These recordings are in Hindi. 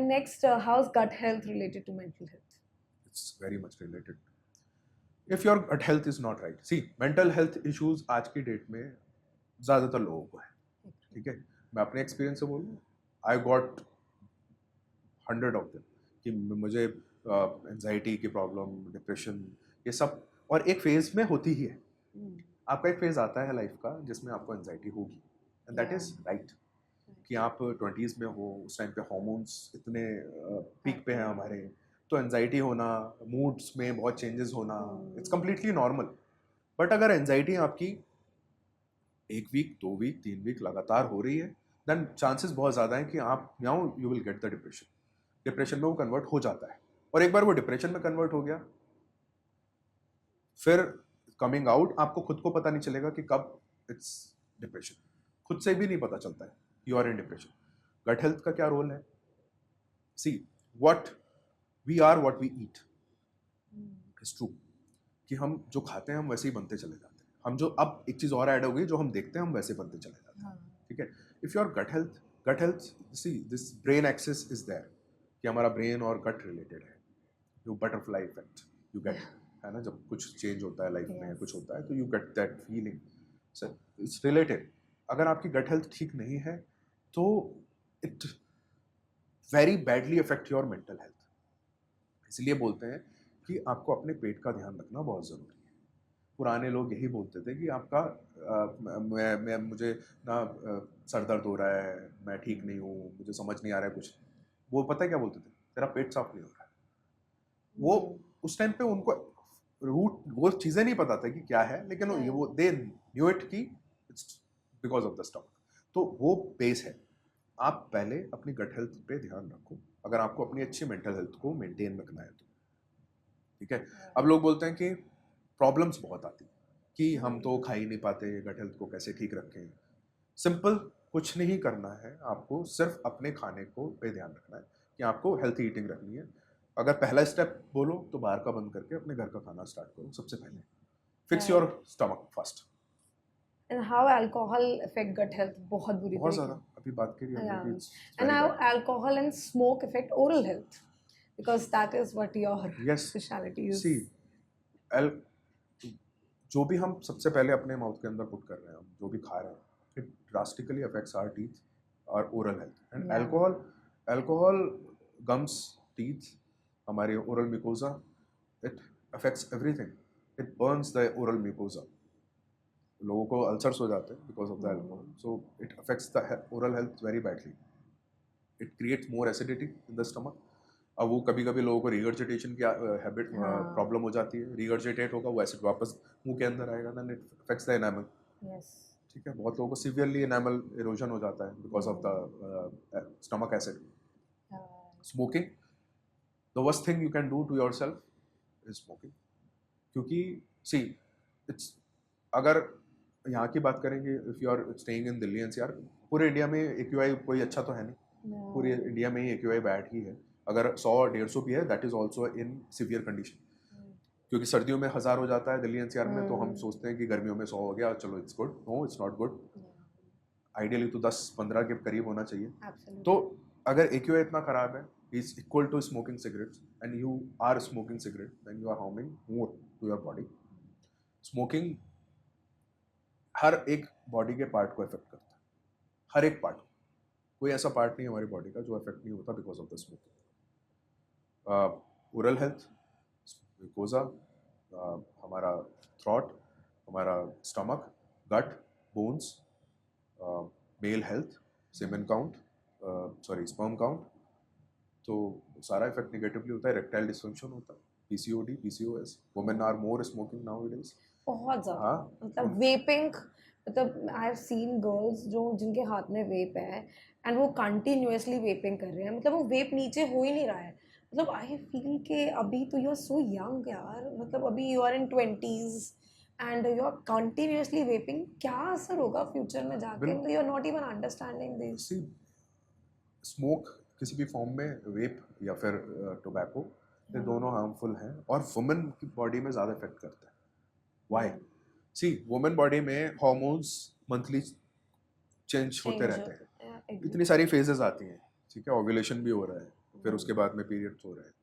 And next, how's gut health related to mental health? It's very much related. If your gut health is not right, see, mental health issues आज की डेट में ज़्यादातर लोगों को है, ठीक है. मैं अपने एक्सपीरियंस से बोलूँ, आई गॉट 100 ऑफ देम कि मुझे एंजाइटी की प्रॉब्लम, डिप्रेशन, ये सब, और एक फेज में होती ही है. आपका एक फेज आता है लाइफ का जिसमें आपको एंजाइटी होगी, एंड दैट इज राइट. कि आप 20s में हो, उस टाइम पे हार्मोन्स इतने पीक पे हैं हमारे, तो एंजाइटी होना, मूड्स में बहुत चेंजेस होना, इट्स कम्प्लीटली नॉर्मल. बट अगर एंजाइटी आपकी 1 वीक, 2 वीक, 3 वीक लगातार हो रही है, देन चांसेस बहुत ज़्यादा है कि आप now you will get the depression. Depression में वो कन्वर्ट हो जाता है, और एक बार वो डिप्रेशन में कन्वर्ट हो गया, फिर कमिंग आउट आपको खुद को पता नहीं चलेगा कि कब इट्स डिप्रेशन. खुद से भी नहीं पता चलता है you are in depression. Gut health का क्या रोल है? See, what we are, what we eat is true. कि हम जो खाते हैं हम वैसे ही बनते चले जाते हैं. हम जो, अब एक चीज और ऐड हो गई, जो हम देखते हैं हम वैसे बनते चले जाते हैं. ठीक है. If your gut health, see this brain axis is there, कि हमारा ब्रेन और गट रिलेटेड है. जो बटरफ्लाई इफेक्ट यू गेट, है ना, जब कुछ चेंज होता है लाइफ में, कुछ होता है, तो you get that feeling. So it's related. अगर आपकी गट हेल्थ ठीक नहीं है तो it very badly affect your mental health. इसलिए बोलते हैं कि आपको अपने पेट का ध्यान रखना बहुत ज़रूरी है. पुराने लोग यही बोलते थे कि आपका मुझे ना सर दर्द हो रहा है, मैं ठीक नहीं हूँ, मुझे समझ नहीं आ रहा है कुछ. वो पता है क्या बोलते थे? तेरा पेट साफ नहीं हो रहा है. वो उस टाइम पे उनको रूट वो चीज़ें नहीं पता था कि क्या है, लेकिन वो दे न्यू इट कि it's because of the stomach. तो वो बेस है. आप पहले अपनी गट हेल्थ पे ध्यान रखो, अगर आपको अपनी अच्छी मेंटल हेल्थ को मेंटेन रखना है तो. ठीक है. अब लोग बोलते हैं कि प्रॉब्लम्स बहुत आती कि हम तो खा ही नहीं पाते, गट हेल्थ को कैसे ठीक रखें. सिंपल, कुछ नहीं करना है आपको, सिर्फ अपने खाने को पे ध्यान रखना है कि आपको हेल्थी ईटिंग रखनी है. अगर पहला स्टेप बोलो तो बाहर का बंद करके अपने घर का खाना स्टार्ट करो सबसे पहले. Fix your stomach first. And how alcohol affect gut health? बहुत बुरी बहुत तरीके ज़्यादा, अभी बात करी हमने कि it's And very how bad. alcohol and smoke affect oral health? Because that is what your yes. specialty is. See, एल जो भी हम सबसे पहले अपने माउथ के अंदर पुट कर रहे हैं, हम जो भी खा रहे हैं, it drastically affects our teeth और oral health. And alcohol gums teeth, हमारे oral mucosa, it affects everything. It burns the oral mucosa. लोगों को अल्सर्स हो जाते हैं because of the alcohol. So it affects the oral health very badly. It creates more acidity in the stomach. अब वो कभी कभी लोगों को रिगर्जिटेशन की हैबिट प्रॉब्लम हो जाती है. रिगर्जिटेट होगा, वो एसिड वापस मुंह के अंदर आएगा, then it affects the enamel. ठीक है. बहुत लोगों को सीवियरली एनामल इरोजन हो जाता है because of the stomach acid. Smoking, the worst thing you can do to yourself is smoking. क्योंकि सी, इट्स, अगर यहाँ की बात करेंगे, if you are staying in Delhi NCR, पूरे इंडिया में AQI कोई अच्छा तो है नहीं. पूरे इंडिया में ही AQI बैड ही है. अगर 100-150 भी है, that is also in severe condition. क्योंकि सर्दियों में 1000 हो जाता है दिल्ली एनसीआर में, तो हम सोचते हैं कि गर्मियों में 100 हो गया, चलो it's good. No, it's not good. Ideally तो 10-15 के करीब होना चाहिए. तो अगर AQI इतना खराब है, is equal to smoking cigarettes, and you are smoking cigarette, then you are harming more to your body. Smoking हर एक बॉडी के पार्ट को इफेक्ट करता है, हर एक पार्ट. कोई ऐसा पार्ट नहीं हमारी बॉडी का जो इफेक्ट नहीं होता because of the smoking. Oral health, mucosa, हमारा थ्रॉट, हमारा stomach, gut, bones, male health, semen count, sorry sperm count, तो सारा इफेक्ट नेगेटिवली होता है. रेक्टाइल डिसफंक्शन होता है, PCOD, PCOS. Women are more smoking nowadays. बहुत ज़्यादा. हाँ, मतलब वेपिंग, मतलब आई हैव सीन गर्ल्स जो जिनके हाथ में वेप है एंड वो कंटिन्यूअसली वेपिंग कर रहे हैं. मतलब वो वेप नीचे हो ही नहीं रहा है. मतलब आई फील कि अभी तो यू आर सो यंग यार. मतलब अभी you are in 20s and you are continuously vaping. क्या असर होगा फ्यूचर में जाके? You are not even understanding this. Smoke किसी भी फॉर्म में, वेप या फिर टोबैको, ये दोनों हार्मफुल हैं और वुमेन की बॉडी में ज़्यादा इफेक्ट करते हैं. वाई? सी, वुमेन बॉडी में हार्मोन्स मंथली चेंज होते रहते हैं. इतनी सारी फेजेस आती हैं. ठीक है. ओव्यूलेशन भी हो रहा है, फिर उसके बाद में पीरियड्स हो रहे हैं,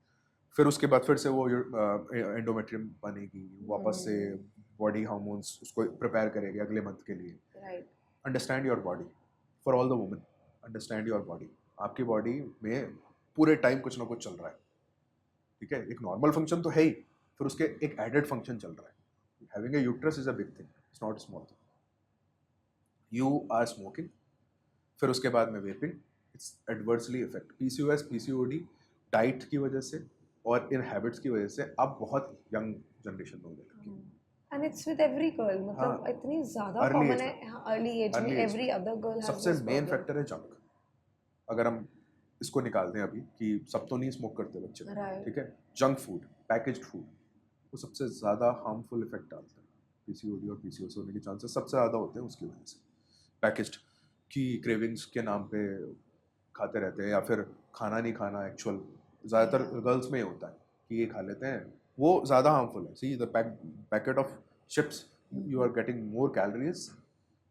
फिर उसके बाद फिर से वो एंडोमेट्रियम बनेगी, वापस से बॉडी हार्मोन्स उसको प्रिपेयर करेगी अगले मंथ के लिए. Right. Understand your body for all the women. Understand your body. आपकी बॉडी में पूरे टाइम कुछ ना कुछ चल रहा है, ठीक है. एक नॉर्मल फंक्शन तो है ही, फिर उसके एक एडेड फंक्शन चल रहा है. Having a uterus is a big thing, it's not a small thing. You are smoking, फिर उसके बाद में vaping, it's adversely effect. PCOS, PCOD diet की वजह से और इन हैबिट्स की वजह से अब बहुत यंग जनरेशन में होने लगी. And it's with every girl, मतलब हाँ. इतनी ज़्यादा अर्ली कॉमन एज है में, अर्ली एज में. अर्ली एज एवरी में. अदर गर्ल हैज सबसे दिस मेन प्रॉब्लम. फैक्टर है जंक. अगर हम इसको निकाल दें अभी कि सब तो नहीं स्मोक करते बच्चे, राइट. ठीक है. जंक फूड, पैकेज्ड फूड, वो सबसे ज़्यादा हार्मफुल इफेक्ट डालता है. पीसीओडी और पीसीओएस होने के चांसेस सबसे ज़्यादा होते हैं उसकी वजह से. पैकेज्ड की क्रेविंग्स के नाम पे खाते रहते हैं, या फिर खाना नहीं खाना एक्चुअल ज़्यादातर गर्ल्स में ही होता है कि ये खा लेते हैं, वो ज़्यादा हार्मफुल है. See the packet of chips, you are getting more calories,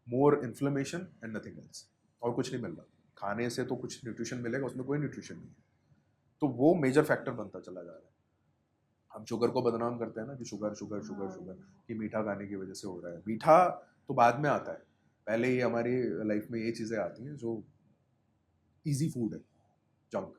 more inflammation and nothing else. और कुछ नहीं मिल रहा. खाने से तो कुछ न्यूट्रिशन मिलेगा, उसमें कोई न्यूट्रिशन नहीं है. तो वो मेजर फैक्टर बनता चला जा रहा है. हम शुगर को बदनाम करते हैं ना कि शुगर शुगर शुगर शुगर, कि मीठा खाने की वजह से हो रहा है. मीठा तो बाद में आता है, पहले ही हमारी लाइफ में ये चीज़ें आती हैं जो इजी फूड है. जंक